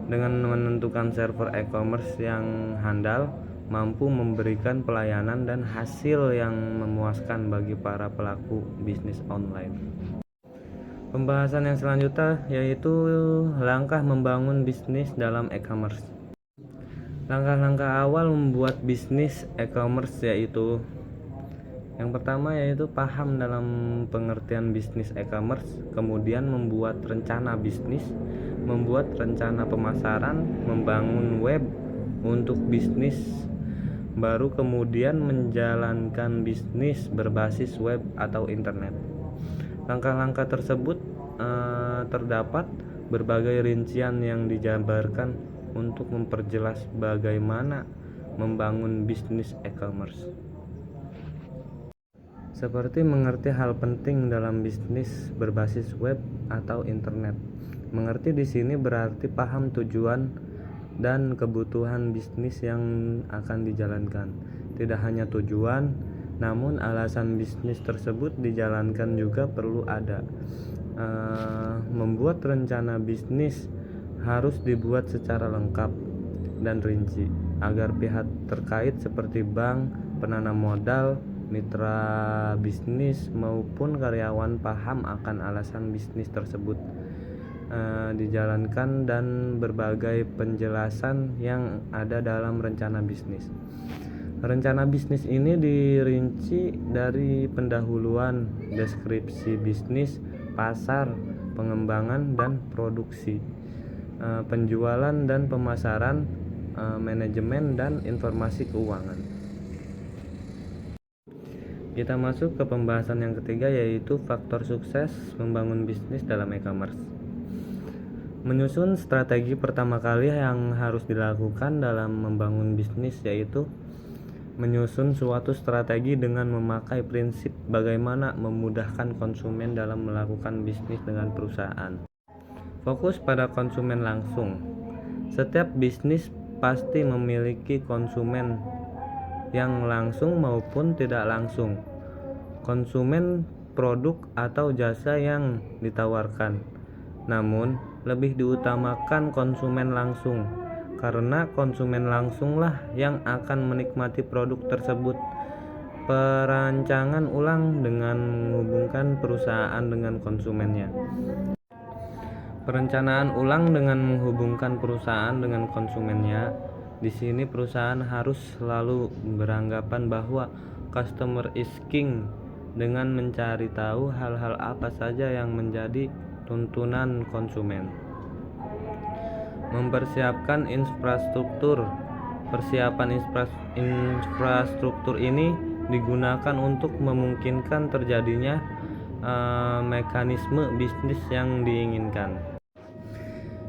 Dengan menentukan server e-commerce yang handal, mampu memberikan pelayanan dan hasil yang memuaskan bagi para pelaku bisnis online. Pembahasan yang selanjutnya yaitu langkah membangun bisnis dalam e-commerce. Langkah-langkah awal membuat bisnis e-commerce yaitu Yang pertama yaitu paham dalam pengertian bisnis e-commerce, kemudian membuat rencana bisnis, membuat rencana pemasaran, membangun web untuk bisnis, baru kemudian menjalankan bisnis berbasis web atau internet. Langkah-langkah tersebut terdapat berbagai rincian yang dijabarkan untuk memperjelas bagaimana membangun bisnis e-commerce. Seperti mengerti hal penting dalam bisnis berbasis web atau internet. Mengerti di sini berarti paham tujuan dan kebutuhan bisnis yang akan dijalankan. Tidak hanya tujuan, namun alasan bisnis tersebut dijalankan juga perlu ada. Membuat rencana bisnis harus dibuat secara lengkap dan rinci agar pihak terkait seperti bank, penanam modal, mitra bisnis maupun karyawan paham akan alasan bisnis tersebut dijalankan dan berbagai penjelasan yang ada dalam rencana bisnis. Rencana bisnis ini dirinci dari pendahuluan, deskripsi bisnis, pasar, pengembangan dan produksi, penjualan dan pemasaran, manajemen dan informasi keuangan. Kita masuk ke pembahasan yang ketiga, yaitu faktor sukses membangun bisnis dalam e-commerce. Menyusun strategi pertama kali yang harus dilakukan dalam membangun bisnis yaitu menyusun suatu strategi dengan memakai prinsip bagaimana memudahkan konsumen dalam melakukan bisnis dengan perusahaan. Fokus pada konsumen langsung. Setiap bisnis pasti memiliki konsumen yang langsung maupun tidak langsung, konsumen produk atau jasa yang ditawarkan. Namun, lebih diutamakan konsumen langsung, karena konsumen langsunglah yang akan menikmati produk tersebut. Perancangan ulang dengan menghubungkan perusahaan dengan konsumennya. Perencanaan ulang dengan menghubungkan perusahaan dengan konsumennya. Di sini perusahaan harus selalu beranggapan bahwa customer is king dengan mencari tahu hal-hal apa saja yang menjadi tuntunan konsumen. Mempersiapkan infrastruktur. Persiapan infrastruktur ini digunakan untuk memungkinkan terjadinya mekanisme bisnis yang diinginkan.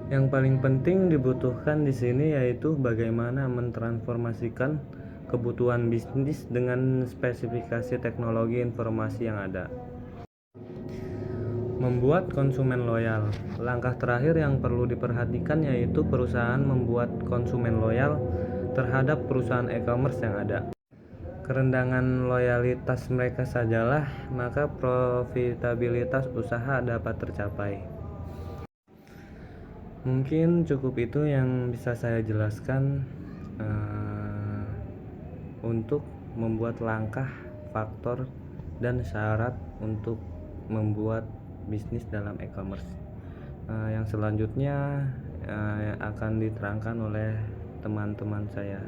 Yang paling penting dibutuhkan di sini yaitu bagaimana mentransformasikan kebutuhan bisnis dengan spesifikasi teknologi informasi yang ada. Membuat konsumen loyal. Langkah terakhir yang perlu diperhatikan yaitu perusahaan membuat konsumen loyal terhadap perusahaan e-commerce yang ada. Kerendangan loyalitas mereka sajalah maka profitabilitas usaha dapat tercapai. Mungkin cukup itu yang bisa saya jelaskan untuk membuat langkah, faktor, dan syarat untuk membuat bisnis dalam e-commerce. Yang selanjutnya akan diterangkan oleh teman-teman saya.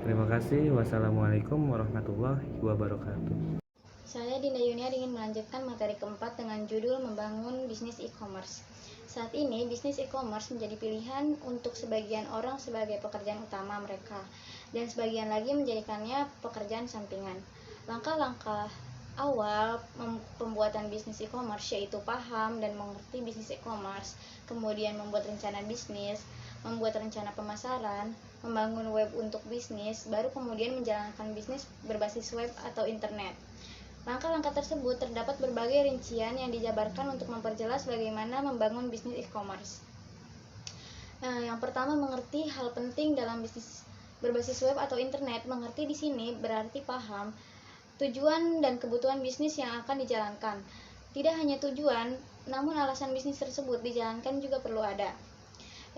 Terima kasih. Wassalamualaikum warahmatullahi wabarakatuh. Saya Dinda Yunia ingin melanjutkan materi keempat dengan judul membangun bisnis e-commerce. Saat ini, bisnis e-commerce menjadi pilihan untuk sebagian orang sebagai pekerjaan utama mereka, dan sebagian lagi menjadikannya pekerjaan sampingan. Langkah-langkah awal pembuatan bisnis e-commerce yaitu paham dan mengerti bisnis e-commerce, kemudian membuat rencana bisnis, membuat rencana pemasaran, membangun web untuk bisnis, baru kemudian menjalankan bisnis berbasis web atau internet. Langkah-langkah tersebut terdapat berbagai rincian yang dijabarkan untuk memperjelas bagaimana membangun bisnis e-commerce. Yang pertama, mengerti hal penting dalam bisnis berbasis web atau internet. Mengerti di sini berarti paham tujuan dan kebutuhan bisnis yang akan dijalankan. Tidak hanya tujuan, namun alasan bisnis tersebut dijalankan juga perlu ada.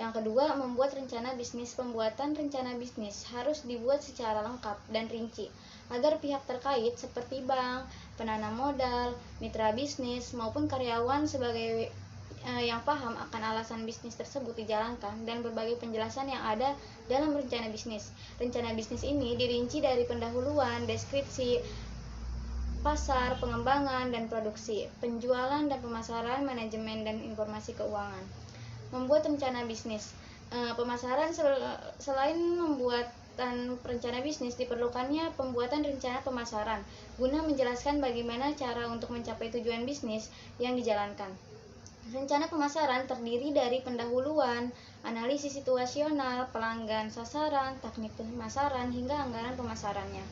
Yang kedua, membuat rencana bisnis. Pembuatan rencana bisnis harus dibuat secara lengkap dan rinci, agar pihak terkait seperti bank, penanam modal, mitra bisnis, maupun karyawan sebagai yang paham akan alasan bisnis tersebut dijalankan dan berbagai penjelasan yang ada dalam rencana bisnis. Rencana bisnis ini dirinci dari pendahuluan, deskripsi, pasar, pengembangan dan produksi, penjualan dan pemasaran, manajemen dan informasi keuangan. Membuat rencana bisnis. Pemasaran selain membuatan rencana bisnis, diperlukannya pembuatan rencana pemasaran guna menjelaskan bagaimana cara untuk mencapai tujuan bisnis yang dijalankan. Rencana pemasaran terdiri dari pendahuluan, analisis situasional, pelanggan sasaran, teknik pemasaran, hingga anggaran pemasarannya.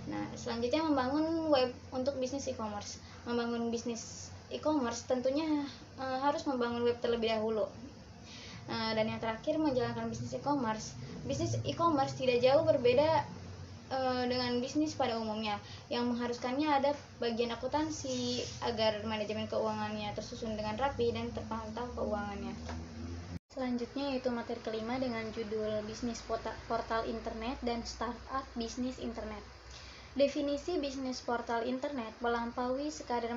Nah, selanjutnya membangun web untuk bisnis e-commerce. Membangun bisnis e-commerce tentunya harus membangun web terlebih dahulu. Dan yang terakhir, menjalankan bisnis e-commerce. Bisnis e-commerce tidak jauh berbeda dengan bisnis pada umumnya, yang mengharuskannya ada bagian akuntansi agar manajemen keuangannya tersusun dengan rapi dan terpantau keuangannya. Selanjutnya yaitu materi kelima dengan judul bisnis portal internet dan startup bisnis internet. Definisi bisnis portal internet melampaui sekadar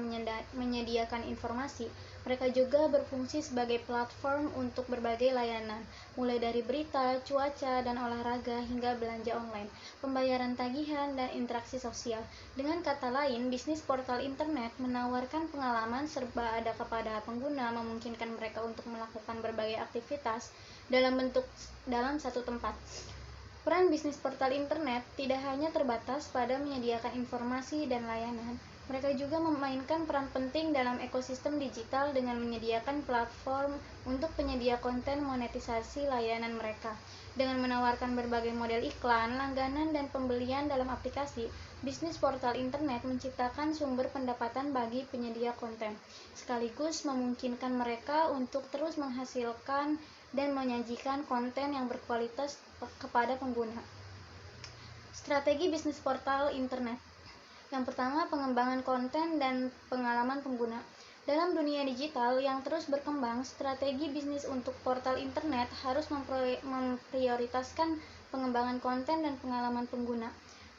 menyediakan informasi. Mereka juga berfungsi sebagai platform untuk berbagai layanan, mulai dari berita, cuaca, dan olahraga hingga belanja online, pembayaran tagihan, dan interaksi sosial. Dengan kata lain, bisnis portal internet menawarkan pengalaman serba ada kepada pengguna, memungkinkan mereka untuk melakukan berbagai aktivitas dalam satu tempat. Peran bisnis portal internet tidak hanya terbatas pada menyediakan informasi dan layanan, mereka juga memainkan peran penting dalam ekosistem digital dengan menyediakan platform untuk penyedia konten monetisasi layanan mereka. Dengan menawarkan berbagai model iklan, langganan, dan pembelian dalam aplikasi, bisnis portal internet menciptakan sumber pendapatan bagi penyedia konten, sekaligus memungkinkan mereka untuk terus menghasilkan dan menyajikan konten yang berkualitas kepada pengguna. Strategi bisnis portal internet. Yang pertama, pengembangan konten dan pengalaman pengguna. Dalam dunia digital yang terus berkembang, strategi bisnis untuk portal internet harus memprioritaskan pengembangan konten dan pengalaman pengguna.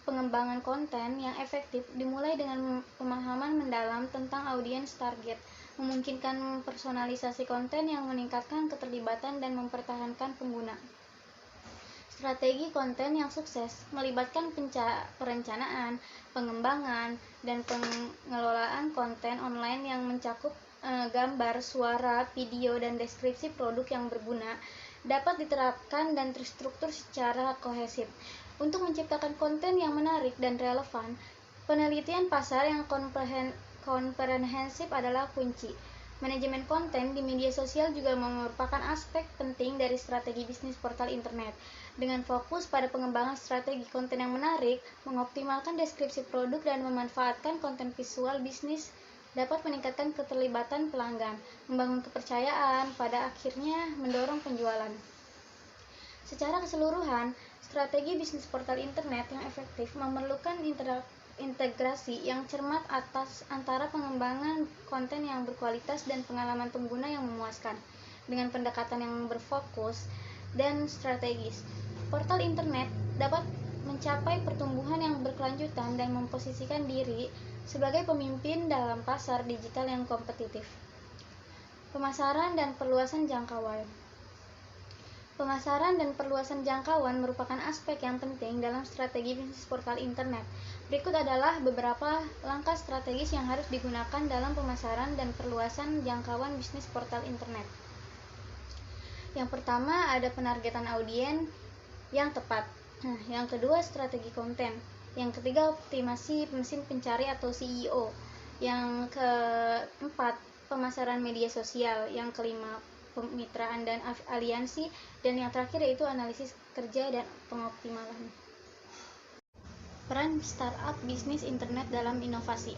Pengembangan konten yang efektif dimulai dengan pemahaman mendalam tentang audiens target, memungkinkan personalisasi konten yang meningkatkan keterlibatan dan mempertahankan pengguna. Strategi konten yang sukses melibatkan perencanaan, pengembangan, dan pengelolaan konten online yang mencakup gambar, suara, video, dan deskripsi produk yang berguna, dapat diterapkan dan terstruktur secara kohesif. Untuk menciptakan konten yang menarik dan relevan, penelitian pasar yang komprehensif adalah kunci. Manajemen konten di media sosial juga merupakan aspek penting dari strategi bisnis portal internet. Dengan fokus pada pengembangan strategi konten yang menarik, mengoptimalkan deskripsi produk, dan memanfaatkan konten visual bisnis dapat meningkatkan keterlibatan pelanggan, membangun kepercayaan, pada akhirnya mendorong penjualan. Secara keseluruhan, strategi bisnis portal internet yang efektif memerlukan integrasi yang cermat antara pengembangan konten yang berkualitas dan pengalaman pengguna yang memuaskan. Dengan pendekatan yang berfokus dan strategis, portal internet dapat mencapai pertumbuhan yang berkelanjutan dan memposisikan diri sebagai pemimpin dalam pasar digital yang kompetitif. Pemasaran dan perluasan jangkauan. Pemasaran dan perluasan jangkauan merupakan aspek yang penting dalam strategi bisnis portal internet. Berikut adalah beberapa langkah strategis yang harus digunakan dalam pemasaran dan perluasan jangkauan bisnis portal internet. Yang pertama, ada penargetan audiens yang tepat. Yang kedua, strategi konten. Yang ketiga, optimasi mesin pencari atau SEO. Yang keempat, pemasaran media sosial. Yang kelima, kemitraan dan aliansi, dan yang terakhir yaitu analisis kerja dan pengoptimalan. Peran startup bisnis internet dalam inovasi.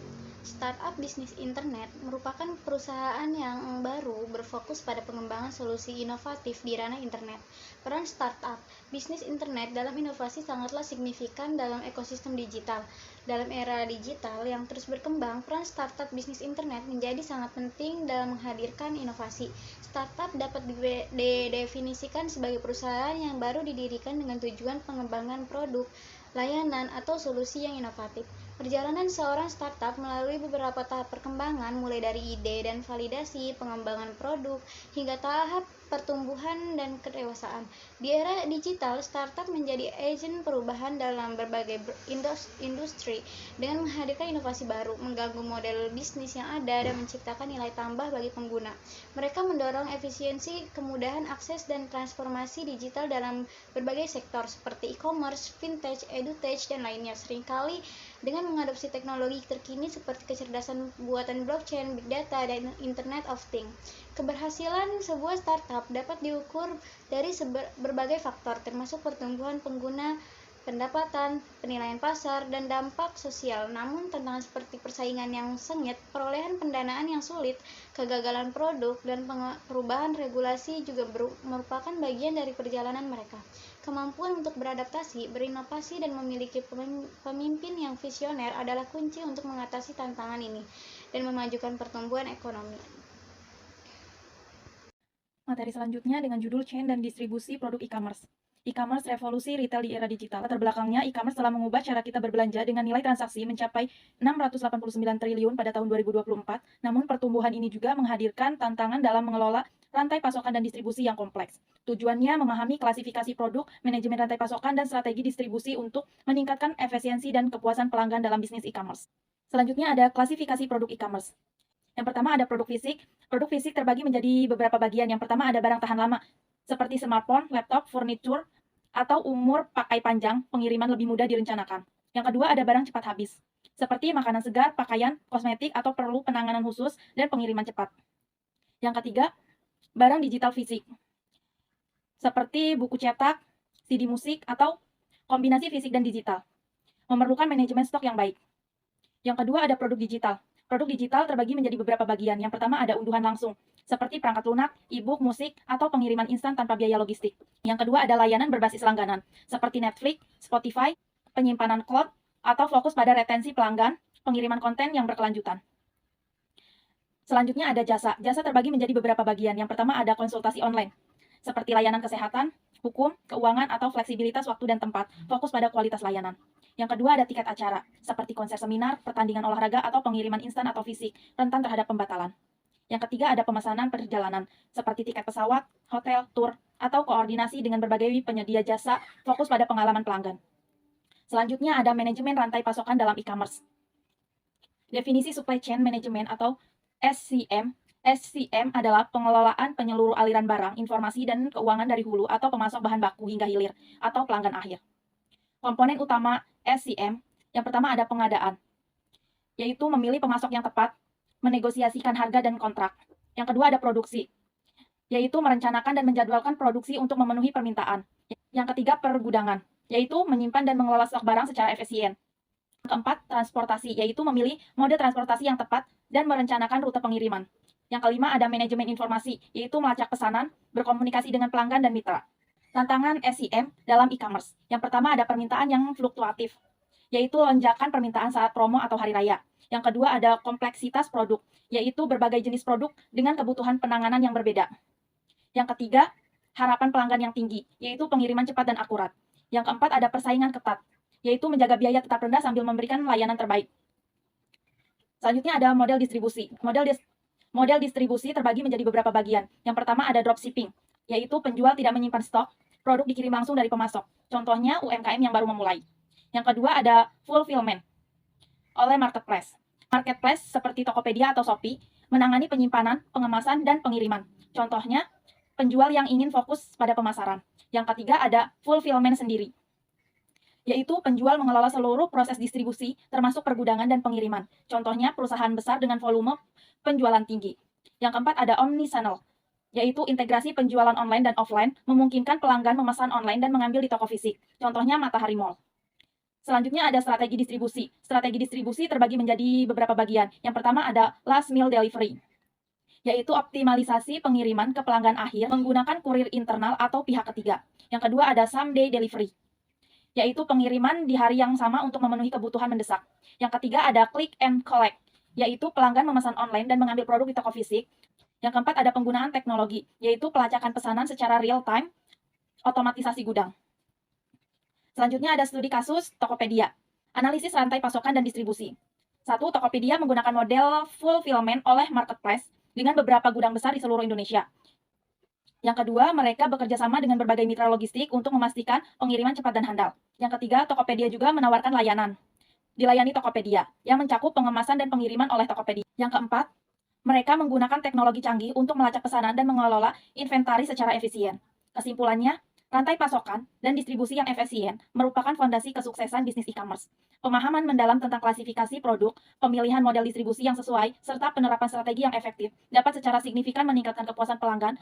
Startup bisnis internet merupakan perusahaan yang baru berfokus pada pengembangan solusi inovatif di ranah internet. Peran startup bisnis internet dalam inovasi sangatlah signifikan dalam ekosistem digital. Dalam era digital yang terus berkembang, peran startup bisnis internet menjadi sangat penting dalam menghadirkan inovasi. Startup dapat didefinisikan sebagai perusahaan yang baru didirikan dengan tujuan pengembangan produk, layanan, atau solusi yang inovatif. Perjalanan seorang startup melalui beberapa tahap perkembangan, mulai dari ide dan validasi, pengembangan produk, hingga tahap pertumbuhan dan kedewasaan. Di era digital, startup menjadi agen perubahan dalam berbagai industri dengan menghadirkan inovasi baru, mengganggu model bisnis yang ada, dan menciptakan nilai tambah bagi pengguna. Mereka mendorong efisiensi, kemudahan akses, dan transformasi digital dalam berbagai sektor seperti e-commerce, fintech, edutech, dan lainnya. Seringkali dengan mengadopsi teknologi terkini seperti kecerdasan buatan blockchain, big data, dan Internet of Things. Keberhasilan sebuah startup dapat diukur dari berbagai faktor, termasuk pertumbuhan pengguna, pendapatan, penilaian pasar, dan dampak sosial. Namun, tantangan seperti persaingan yang sengit, perolehan pendanaan yang sulit, kegagalan produk, dan perubahan regulasi juga merupakan bagian dari perjalanan mereka. Kemampuan untuk beradaptasi, berinovasi, dan memiliki pemimpin yang visioner adalah kunci untuk mengatasi tantangan ini dan memajukan pertumbuhan ekonomi. Materi selanjutnya dengan judul Chain dan Distribusi Produk E-commerce. E-commerce revolusi retail di era digital. Latar belakangnya, e-commerce telah mengubah cara kita berbelanja dengan nilai transaksi mencapai 689 triliun pada tahun 2024. Namun pertumbuhan ini juga menghadirkan tantangan dalam mengelola rantai pasokan dan distribusi yang kompleks. Tujuannya memahami klasifikasi produk, manajemen rantai pasokan, dan strategi distribusi untuk meningkatkan efisiensi dan kepuasan pelanggan dalam bisnis e-commerce. Selanjutnya ada klasifikasi produk e-commerce. Yang pertama ada produk fisik. Produk fisik terbagi menjadi beberapa bagian. Yang pertama ada barang tahan lama, seperti smartphone, laptop, furniture, atau umur pakai panjang, pengiriman lebih mudah direncanakan. Yang kedua ada barang cepat habis, seperti makanan segar, pakaian, kosmetik, atau perlu penanganan khusus dan pengiriman cepat. Yang ketiga, barang digital fisik, seperti buku cetak, CD musik, atau kombinasi fisik dan digital. Memerlukan manajemen stok yang baik. Yang kedua ada produk digital. Produk digital terbagi menjadi beberapa bagian. Yang pertama ada unduhan langsung, seperti perangkat lunak, e-book, musik, atau pengiriman instan tanpa biaya logistik. Yang kedua ada layanan berbasis langganan, seperti Netflix, Spotify, penyimpanan cloud, atau fokus pada retensi pelanggan, pengiriman konten yang berkelanjutan. Selanjutnya ada jasa. Jasa terbagi menjadi beberapa bagian. Yang pertama ada konsultasi online, seperti layanan kesehatan, hukum, keuangan, atau fleksibilitas waktu dan tempat, fokus pada kualitas layanan. Yang kedua ada tiket acara, seperti konser seminar, pertandingan olahraga, atau pengiriman instan atau fisik, rentan terhadap pembatalan. Yang ketiga ada pemesanan perjalanan, seperti tiket pesawat, hotel, tour, atau koordinasi dengan berbagai penyedia jasa, fokus pada pengalaman pelanggan. Selanjutnya ada manajemen rantai pasokan dalam e-commerce. Definisi supply chain management atau SCM. SCM adalah pengelolaan penyeluruh aliran barang, informasi, dan keuangan dari hulu atau pemasok bahan baku hingga hilir, atau pelanggan akhir. Komponen utama SCM, yang pertama ada pengadaan, yaitu memilih pemasok yang tepat, menegosiasikan harga dan kontrak. Yang kedua ada produksi, yaitu merencanakan dan menjadwalkan produksi untuk memenuhi permintaan. Yang ketiga pergudangan, yaitu menyimpan dan mengelola stok barang secara efisien. Yang keempat transportasi, yaitu memilih mode transportasi yang tepat dan merencanakan rute pengiriman. Yang kelima ada manajemen informasi, yaitu melacak pesanan, berkomunikasi dengan pelanggan dan mitra. Tantangan SCM dalam e-commerce. Yang pertama ada permintaan yang fluktuatif, yaitu lonjakan permintaan saat promo atau hari raya. Yang kedua ada kompleksitas produk, yaitu berbagai jenis produk dengan kebutuhan penanganan yang berbeda. Yang ketiga, harapan pelanggan yang tinggi, yaitu pengiriman cepat dan akurat. Yang keempat ada persaingan ketat, yaitu menjaga biaya tetap rendah sambil memberikan layanan terbaik. Selanjutnya ada model distribusi. Model distribusi terbagi menjadi beberapa bagian. Yang pertama ada dropshipping, yaitu penjual tidak menyimpan stok, produk dikirim langsung dari pemasok. Contohnya UMKM yang baru memulai. Yang kedua ada fulfillment oleh marketplace. Marketplace seperti Tokopedia atau Shopee menangani penyimpanan, pengemasan, dan pengiriman. Contohnya penjual yang ingin fokus pada pemasaran. Yang ketiga ada fulfillment sendiri, yaitu penjual mengelola seluruh proses distribusi termasuk pergudangan dan pengiriman. Contohnya perusahaan besar dengan volume penjualan tinggi. Yang keempat ada omnichannel, yaitu integrasi penjualan online dan offline, memungkinkan pelanggan memesan online dan mengambil di toko fisik. Contohnya Matahari Mall. Selanjutnya ada strategi distribusi. Strategi distribusi terbagi menjadi beberapa bagian. Yang pertama ada last mile delivery, yaitu optimalisasi pengiriman ke pelanggan akhir menggunakan kurir internal atau pihak ketiga. Yang kedua ada same day delivery, yaitu pengiriman di hari yang sama untuk memenuhi kebutuhan mendesak. Yang ketiga ada click and collect, yaitu pelanggan memesan online dan mengambil produk di toko fisik. Yang keempat ada penggunaan teknologi, yaitu pelacakan pesanan secara real time, otomatisasi gudang. Selanjutnya ada studi kasus Tokopedia. Analisis rantai pasokan dan distribusi. 1. Tokopedia menggunakan model fulfillment oleh marketplace dengan beberapa gudang besar di seluruh Indonesia. Yang kedua, mereka bekerja sama dengan berbagai mitra logistik untuk memastikan pengiriman cepat dan handal. Yang ketiga, Tokopedia juga menawarkan layanan dilayani Tokopedia yang mencakup pengemasan dan pengiriman oleh Tokopedia. Yang keempat, mereka menggunakan teknologi canggih untuk melacak pesanan dan mengelola inventaris secara efisien. Kesimpulannya, rantai pasokan dan distribusi yang efisien merupakan fondasi kesuksesan bisnis e-commerce. Pemahaman mendalam tentang klasifikasi produk, pemilihan model distribusi yang sesuai, serta penerapan strategi yang efektif dapat secara signifikan meningkatkan kepuasan pelanggan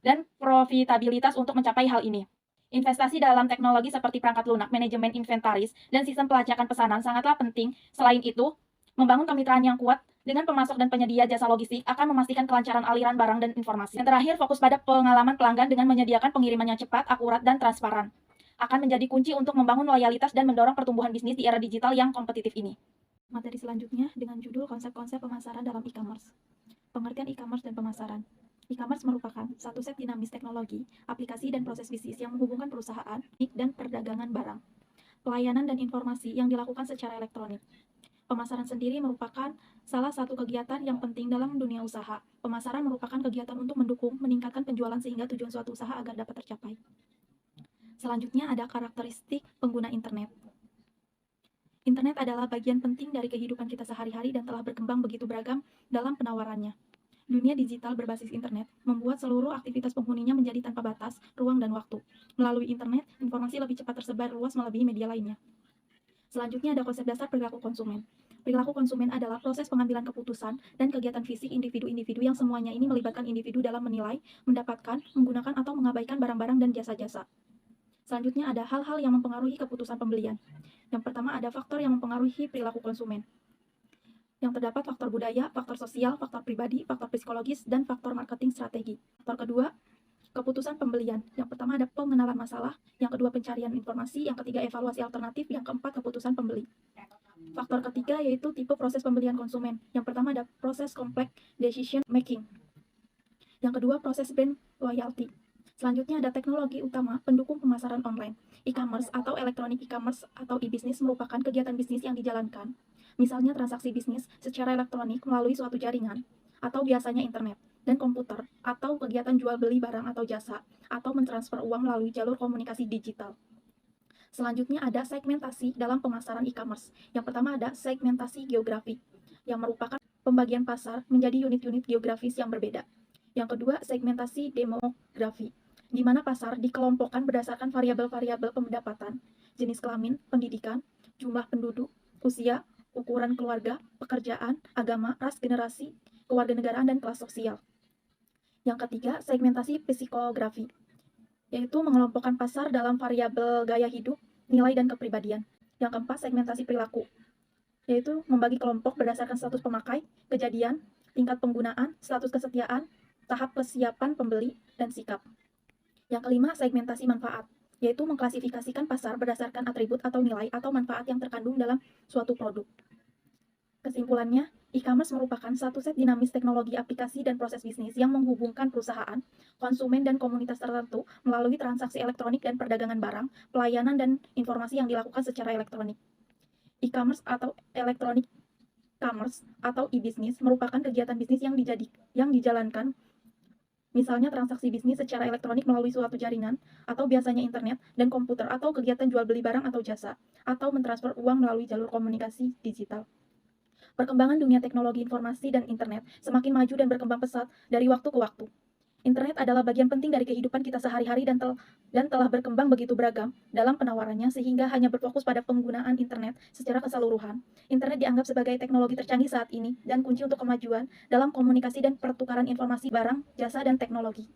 dan profitabilitas untuk mencapai hal ini. Investasi dalam teknologi seperti perangkat lunak, manajemen inventaris, dan sistem pelacakan pesanan sangatlah penting. Selain itu, membangun kemitraan yang kuat dengan pemasok dan penyedia jasa logistik akan memastikan kelancaran aliran barang dan informasi. Yang terakhir, fokus pada pengalaman pelanggan dengan menyediakan pengiriman yang cepat, akurat, dan transparan akan menjadi kunci untuk membangun loyalitas dan mendorong pertumbuhan bisnis di era digital yang kompetitif ini. Materi selanjutnya dengan judul konsep-konsep pemasaran dalam e-commerce. Pengertian e-commerce dan pemasaran. E-commerce merupakan satu set dinamis teknologi, aplikasi, dan proses bisnis yang menghubungkan perusahaan dan perdagangan barang, pelayanan, dan informasi yang dilakukan secara elektronik. Pemasaran sendiri merupakan salah satu kegiatan yang penting dalam dunia usaha. Pemasaran merupakan kegiatan untuk mendukung, meningkatkan penjualan sehingga tujuan suatu usaha agar dapat tercapai. Selanjutnya ada karakteristik pengguna internet. Internet adalah bagian penting dari kehidupan kita sehari-hari dan telah berkembang begitu beragam dalam penawarannya. Dunia digital berbasis internet membuat seluruh aktivitas penghuninya menjadi tanpa batas, ruang, dan waktu. Melalui internet, informasi lebih cepat tersebar luas melebihi media lainnya. Selanjutnya ada konsep dasar perilaku konsumen. Perilaku konsumen adalah proses pengambilan keputusan dan kegiatan fisik individu-individu yang semuanya ini melibatkan individu dalam menilai, mendapatkan, menggunakan, atau mengabaikan barang-barang dan jasa-jasa. Selanjutnya ada hal-hal yang mempengaruhi keputusan pembelian. Yang pertama ada faktor yang mempengaruhi perilaku konsumen. Yang terdapat faktor budaya, faktor sosial, faktor pribadi, faktor psikologis, dan faktor marketing strategi. Faktor kedua, keputusan pembelian. Yang pertama ada pengenalan masalah, yang kedua pencarian informasi, yang ketiga evaluasi alternatif, yang keempat keputusan pembeli. Faktor ketiga yaitu tipe proses pembelian konsumen. Yang pertama ada proses complex decision making. Yang kedua proses brand loyalty. Selanjutnya ada teknologi utama pendukung pemasaran online. E-commerce atau electronic e-commerce atau e-business merupakan kegiatan bisnis yang dijalankan. Misalnya transaksi bisnis secara elektronik melalui suatu jaringan, atau biasanya internet, dan komputer, atau kegiatan jual beli barang atau jasa, atau mentransfer uang melalui jalur komunikasi digital. Selanjutnya ada segmentasi dalam pemasaran e-commerce. Yang pertama ada segmentasi geografi, yang merupakan pembagian pasar menjadi unit-unit geografis yang berbeda. Yang kedua, segmentasi demografi, di mana pasar dikelompokkan berdasarkan variabel-variabel pendapatan, jenis kelamin, pendidikan, jumlah penduduk, usia, ukuran keluarga, pekerjaan, agama, ras, generasi, kewarganegaraan, dan kelas sosial. Yang ketiga, segmentasi psikografi, yaitu mengelompokkan pasar dalam variabel gaya hidup, nilai, dan kepribadian. Yang keempat, segmentasi perilaku, yaitu membagi kelompok berdasarkan status pemakai, kejadian, tingkat penggunaan, status kesetiaan, tahap kesiapan pembeli, dan sikap. Yang kelima, segmentasi manfaat, yaitu mengklasifikasikan pasar berdasarkan atribut atau nilai atau manfaat yang terkandung dalam suatu produk. Kesimpulannya, e-commerce merupakan satu set dinamis teknologi, aplikasi, dan proses bisnis yang menghubungkan perusahaan, konsumen, dan komunitas tertentu melalui transaksi elektronik dan perdagangan barang, pelayanan, dan informasi yang dilakukan secara elektronik. E-commerce atau electronic commerce atau e-business merupakan kegiatan bisnis yang dijalankan, misalnya transaksi bisnis secara elektronik melalui suatu jaringan, atau biasanya internet dan komputer, atau kegiatan jual beli barang atau jasa, atau mentransfer uang melalui jalur komunikasi digital. Perkembangan dunia teknologi informasi dan internet semakin maju dan berkembang pesat dari waktu ke waktu. Internet adalah bagian penting dari kehidupan kita sehari-hari dan telah berkembang begitu beragam dalam penawarannya sehingga hanya berfokus pada penggunaan internet secara keseluruhan. Internet dianggap sebagai teknologi tercanggih saat ini dan kunci untuk kemajuan dalam komunikasi dan pertukaran informasi barang, jasa, dan teknologi.